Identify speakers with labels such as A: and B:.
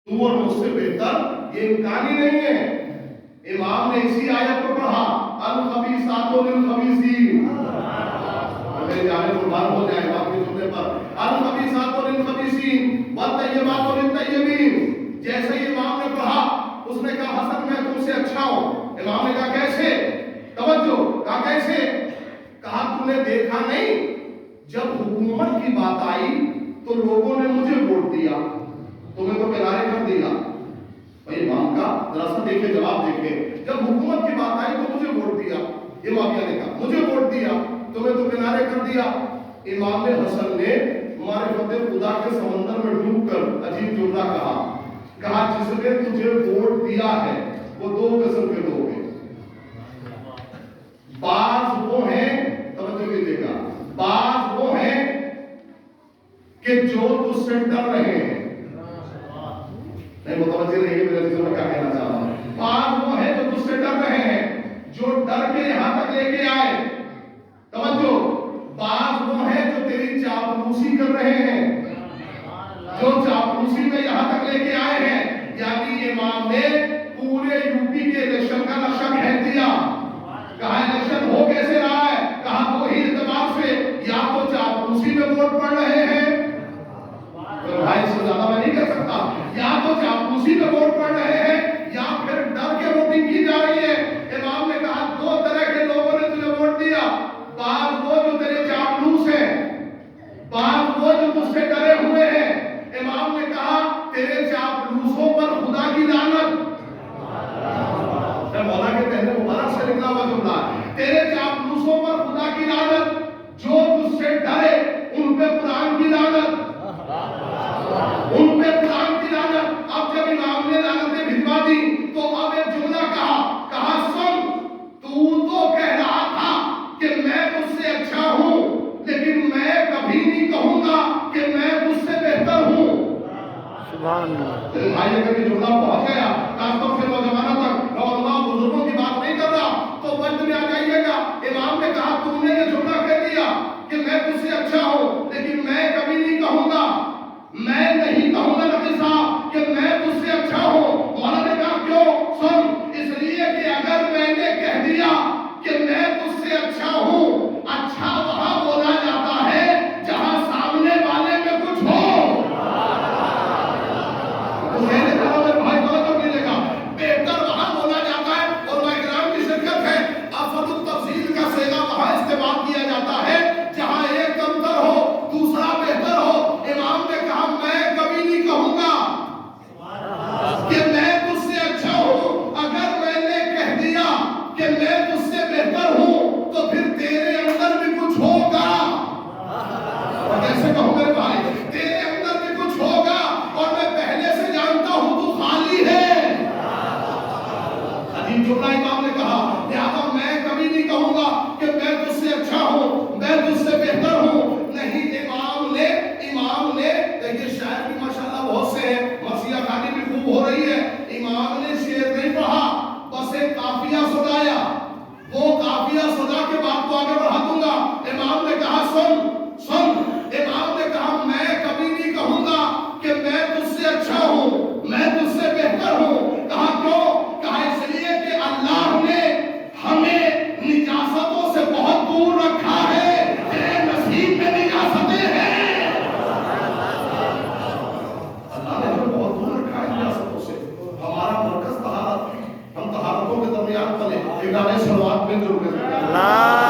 A: تو اور مجھ سے بہتر یہ امکان ہی نہیں ہے۔ امام نے اسی آیت کو پڑھا الخبیثات للخبیثین، میرے جانے قربان ہو جائے بات کے سننے پر، الخبیثات للخبیثین والطیبات للطیبین۔ جیسے ہی امام نے پڑھا اس نے کہا حسن میں تم سے اچھا ہوں۔ امام نے کہا کیسے؟ توجہ، کہا کیسے؟ کہا تم نے دیکھا نہیں جب حکومت کی بات آئی تو لوگوں نے مجھے ووٹ دیا، تمہیں تو کنارے کر دیا۔ بھائی امام کا ذرا سا دیکھے، جواب دیکھے، جب حکومت کی بات آئی تو مجھے ووٹ دیا، امامیہ نے کہا مجھے ووٹ دیا، تمہیں تو کنارے کر دیا۔ امام حسن نے معرفت خدا کے سمندر میں ڈوب کر عجیب جملہ کہا جس نے تجھے ووٹ دیا ہے وہ دو قسم کے لوگ ہیں۔ بعض وہ ہیں، توجہ دیجیے گا، بعض وہ ہیں کہ جو تجھ سے ڈر رہے ہیں، نہیں متوجہ رہیے میرے عزیزوں میں کیا کہنا چاہ رہا ہوں۔ بعض وہ ہیں جو تجھ سے ڈر رہے ہیں، جو ڈر کے یہاں تک لے کے آئے، توجہ، بعض وہ ہیں جو تیری چاپلوسی کر رہے ہیں، جو چاپلوسی میں یہاں تک لے کے آئے ہیں۔ یعنی امام نے پورے یوپی کے الیکشن کا نقشہ کھینچ دیا۔ کہا الیکشن ہو کیسے رہا ہے؟ کہا دو ہی اعتبار سے، یا تو چاپلوسی میں ووٹ پڑ رہے ہیں، بھائی سے زیادہ میں نہیں کر سکتا، یا تو چاپلوسی میں ووٹ پڑ رہے ہیں یا پھر ڈر کے ووٹنگ کی جا رہی ہے۔ امام نے کہا دو طرح کے لوگوں نے تجھے ووٹ دیا، بعض وہ جو تیرے چاپلوس ہیں، بعض وہ جو تجھ سے ڈرے ہوئے ہیں۔ امام نے کہا تیرے چاپلوسوں پر خدا کی لعنت، مولا کے کہنے مبارک سے نکلا ہوا جملہ ہے، تیرے چاپلوسوں پر خدا کی لعنت، جو تجھ سے ڈرے ان پہ قرآن کی لعنت، ان پہ قرآن کی لعنت۔ اب جب امام نے لعنتیں بھجوا دی تو اب ایک جملہ کہا سن، تو کہہ رہا تھا کہ میں تجھ سے اچھا ہوں، لیکن میں کبھی نہیں کہوں گا کہ میں تجھ سے بہتر ہوں۔ سبحان اللہ۔ بھائی اگر یہ جملہ پہنچ گیا خاص طور سے نوجوانوں تک، نوجوان بزرگوں کی بات نہیں کر رہا، تو وقت میں آ جائیے گا۔ امام نے کہا تم نے یہ جملہ کہہ دیا کہ میں تجھ سے اچھا ہوں، لیکن میں کبھی نہیں کہوں گا، میں نہیں کہوں گا نبی صاحب کہ میں تجھ سے اچھا ہوں۔ مولا نے کہا کیوں؟ سن، اس لیے کہ اگر میں نے کہہ دیا کہ میں تجھ سے اچھا ہوں، اچھا وہاں بولا جاتا ہے جہاں سامنے والے میں کچھ ہو۔ بہتر وہاں بولا جاتا ہے، اور کرام کی شرکت ہے، افضل التفضیل کا صیغہ وہاں استعمال کیا جاتا ہے جہاں ایک کمتر ہو دوسرا بہتر ہو۔ امام نے کہا میں کبھی نہیں کہوں گا کہ میں تجھ سے اچھا ہوں، اگر میں نے کہہ دیا کہ میں تجھ سے بہتر ہوں تو پھر تیرے اندر بھی کچھ ہوگا۔ کیسے کہوں میرے بھائی؟ تیرے اندر بھی کچھ ہوگا، اور میں پہلے سے جانتا ہوں تو خالی ہے۔ عجیب جملہ امام نے کہا، لہذا میں کبھی نہیں کہوں گا کہ میں تجھ سے اچھا ہوں، میں تجھ سے بہتر ہوں۔ نہیں، امام نے دیکھیے شاعر بھی ماشاءاللہ بہت سے ہیں، مرثیہ خوانی بھی خوب ہو رہی ہے، امام نے شعر نہیں پڑھا، بس ایک قافیہ سنایا، وہ قافیہ سنا کے بات کو آگے بڑھا دوں گا۔ امام نے کہا سن، امام نے کہا میں کبھی نہیں کہوں گا کہ میں تجھ سے اچھا ہوں، میں تجھ سے بہتر ہوں۔ کہا کیوں؟ کہا اس لیے کہ اللہ نے ہمیں نجاستوں سے بہت دور رکھا ہے، تیرے نصیب میں نجاستیں ہیں، اللہ نے ہمیں بہت دور رکھا ہے نجاستوں سے۔ ہمارا مرکز طہارت ہے، ہم طہارتوں کے درمیان پلے، ایک دانے صلوات میں ضرور کریں۔